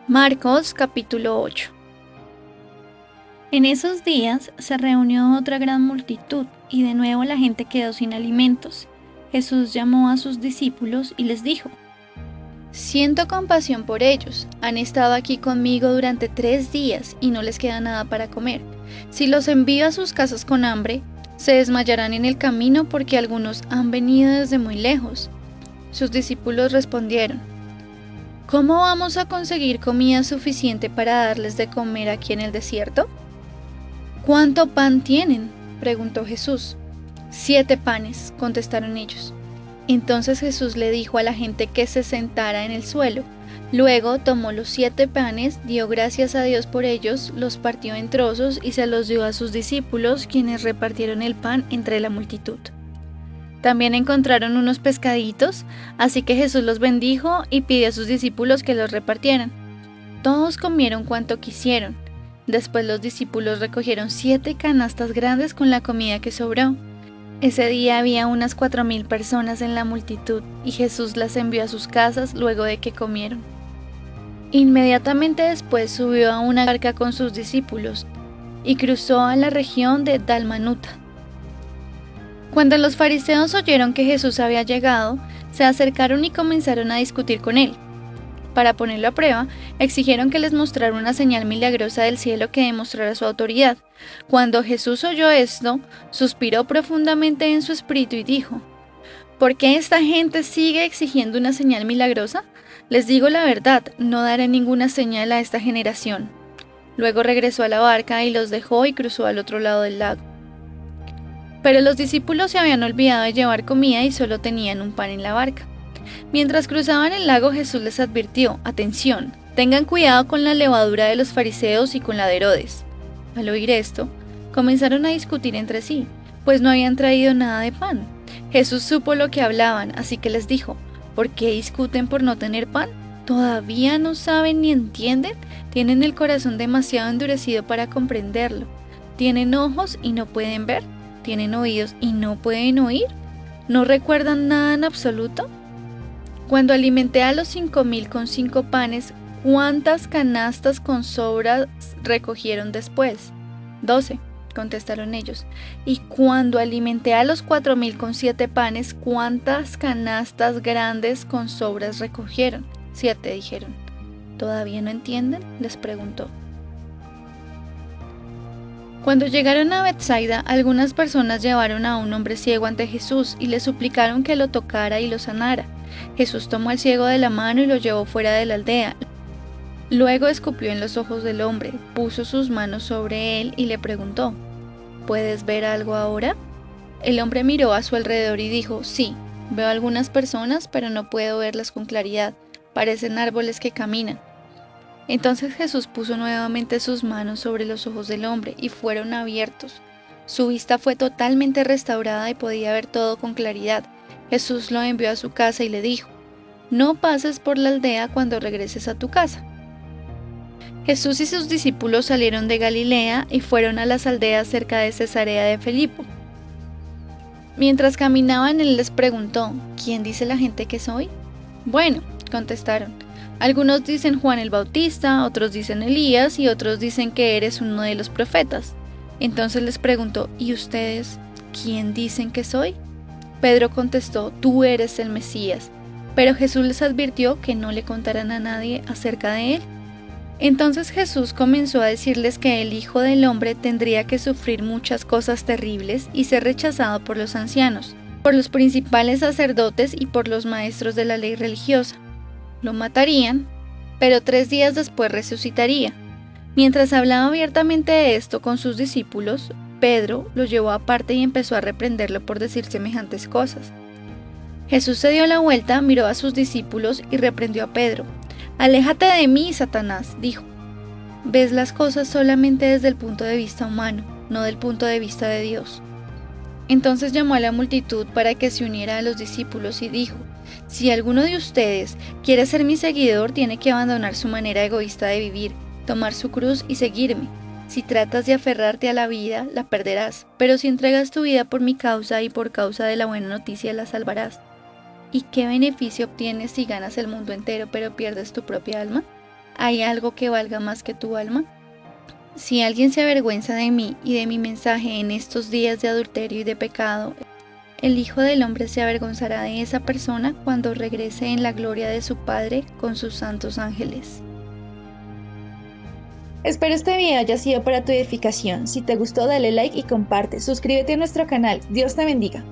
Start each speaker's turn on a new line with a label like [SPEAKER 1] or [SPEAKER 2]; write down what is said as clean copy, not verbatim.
[SPEAKER 1] Marcos capítulo 8. En esos días se reunió otra gran multitud y de nuevo la gente quedó sin alimentos. Jesús llamó a sus discípulos y les dijo: Siento compasión por ellos. Han estado aquí conmigo durante 3 días y no les queda nada para comer. Si los envío a sus casas con hambre, se desmayarán en el camino porque algunos han venido desde muy lejos. Sus discípulos respondieron: ¿Cómo vamos a conseguir comida suficiente para darles de comer aquí en el desierto? ¿Cuánto pan tienen?, preguntó Jesús. 7 panes, contestaron ellos. Entonces Jesús le dijo a la gente que se sentara en el suelo. Luego tomó los 7 panes, dio gracias a Dios por ellos, los partió en trozos y se los dio a sus discípulos, quienes repartieron el pan entre la multitud. También encontraron unos pescaditos, así que Jesús los bendijo y pidió a sus discípulos que los repartieran. Todos comieron cuanto quisieron. Después los discípulos recogieron 7 canastas grandes con la comida que sobró. Ese día había unas 4,000 personas en la multitud y Jesús las envió a sus casas luego de que comieron. Inmediatamente después subió a una barca con sus discípulos y cruzó a la región de Dalmanuta. Cuando los fariseos oyeron que Jesús había llegado, se acercaron y comenzaron a discutir con él. Para ponerlo a prueba, exigieron que les mostrara una señal milagrosa del cielo que demostrara su autoridad. Cuando Jesús oyó esto, suspiró profundamente en su espíritu y dijo: ¿Por qué esta gente sigue exigiendo una señal milagrosa? Les digo la verdad, no daré ninguna señal a esta generación. Luego regresó a la barca y los dejó y cruzó al otro lado del lago. Pero los discípulos se habían olvidado de llevar comida y solo tenían un pan en la barca. Mientras cruzaban el lago, Jesús les advirtió: atención, tengan cuidado con la levadura de los fariseos y con la de Herodes. Al oír esto, comenzaron a discutir entre sí, pues no habían traído nada de pan. Jesús supo lo que hablaban, así que les dijo: ¿por qué discuten por no tener pan? ¿Todavía no saben ni entienden? ¿Tienen el corazón demasiado endurecido para comprenderlo? ¿Tienen ojos y no pueden ver? ¿Tienen oídos y no pueden oír? ¿No recuerdan nada en absoluto? Cuando alimenté a los 5,000 con 5 panes, ¿cuántas canastas con sobras recogieron después? 12, contestaron ellos. Y cuando alimenté a los 4,000 con 7 panes, ¿cuántas canastas grandes con sobras recogieron? 7, dijeron. ¿Todavía no entienden?, les preguntó. Cuando llegaron a Betsaida, algunas personas llevaron a un hombre ciego ante Jesús y le suplicaron que lo tocara y lo sanara. Jesús tomó al ciego de la mano y lo llevó fuera de la aldea. Luego escupió en los ojos del hombre, puso sus manos sobre él y le preguntó: ¿puedes ver algo ahora? El hombre miró a su alrededor y dijo: sí, veo algunas personas, pero no puedo verlas con claridad. Parecen árboles que caminan. Entonces Jesús puso nuevamente sus manos sobre los ojos del hombre y fueron abiertos. Su vista fue totalmente restaurada y podía ver todo con claridad. Jesús lo envió a su casa y le dijo: no pases por la aldea cuando regreses a tu casa. Jesús y sus discípulos salieron de Galilea y fueron a las aldeas cerca de Cesarea de Filipo. Mientras caminaban, él les preguntó: ¿quién dice la gente que soy? Bueno, contestaron. Algunos dicen Juan el Bautista, otros dicen Elías y otros dicen que eres uno de los profetas. Entonces les preguntó: ¿y ustedes quién dicen que soy? Pedro contestó: tú eres el Mesías. Pero Jesús les advirtió que no le contaran a nadie acerca de él. Entonces Jesús comenzó a decirles que el Hijo del Hombre tendría que sufrir muchas cosas terribles y ser rechazado por los ancianos, por los principales sacerdotes y por los maestros de la ley religiosa. Lo matarían, pero 3 días después resucitaría. Mientras hablaba abiertamente de esto con sus discípulos, Pedro lo llevó aparte y empezó a reprenderlo por decir semejantes cosas. Jesús se dio la vuelta, miró a sus discípulos y reprendió a Pedro. «Aléjate de mí, Satanás», dijo. «Ves las cosas solamente desde el punto de vista humano, no del punto de vista de Dios». Entonces llamó a la multitud para que se uniera a los discípulos y dijo: si alguno de ustedes quiere ser mi seguidor, tiene que abandonar su manera egoísta de vivir, tomar su cruz y seguirme. Si tratas de aferrarte a la vida, la perderás, pero si entregas tu vida por mi causa y por causa de la buena noticia, la salvarás. ¿Y qué beneficio obtienes si ganas el mundo entero pero pierdes tu propia alma? ¿Hay algo que valga más que tu alma? Si alguien se avergüenza de mí y de mi mensaje en estos días de adulterio y de pecado, el Hijo del Hombre se avergonzará de esa persona cuando regrese en la gloria de su Padre con sus santos ángeles.
[SPEAKER 2] Espero este video haya sido para tu edificación. Si te gustó, dale like y comparte. Suscríbete a nuestro canal. Dios te bendiga.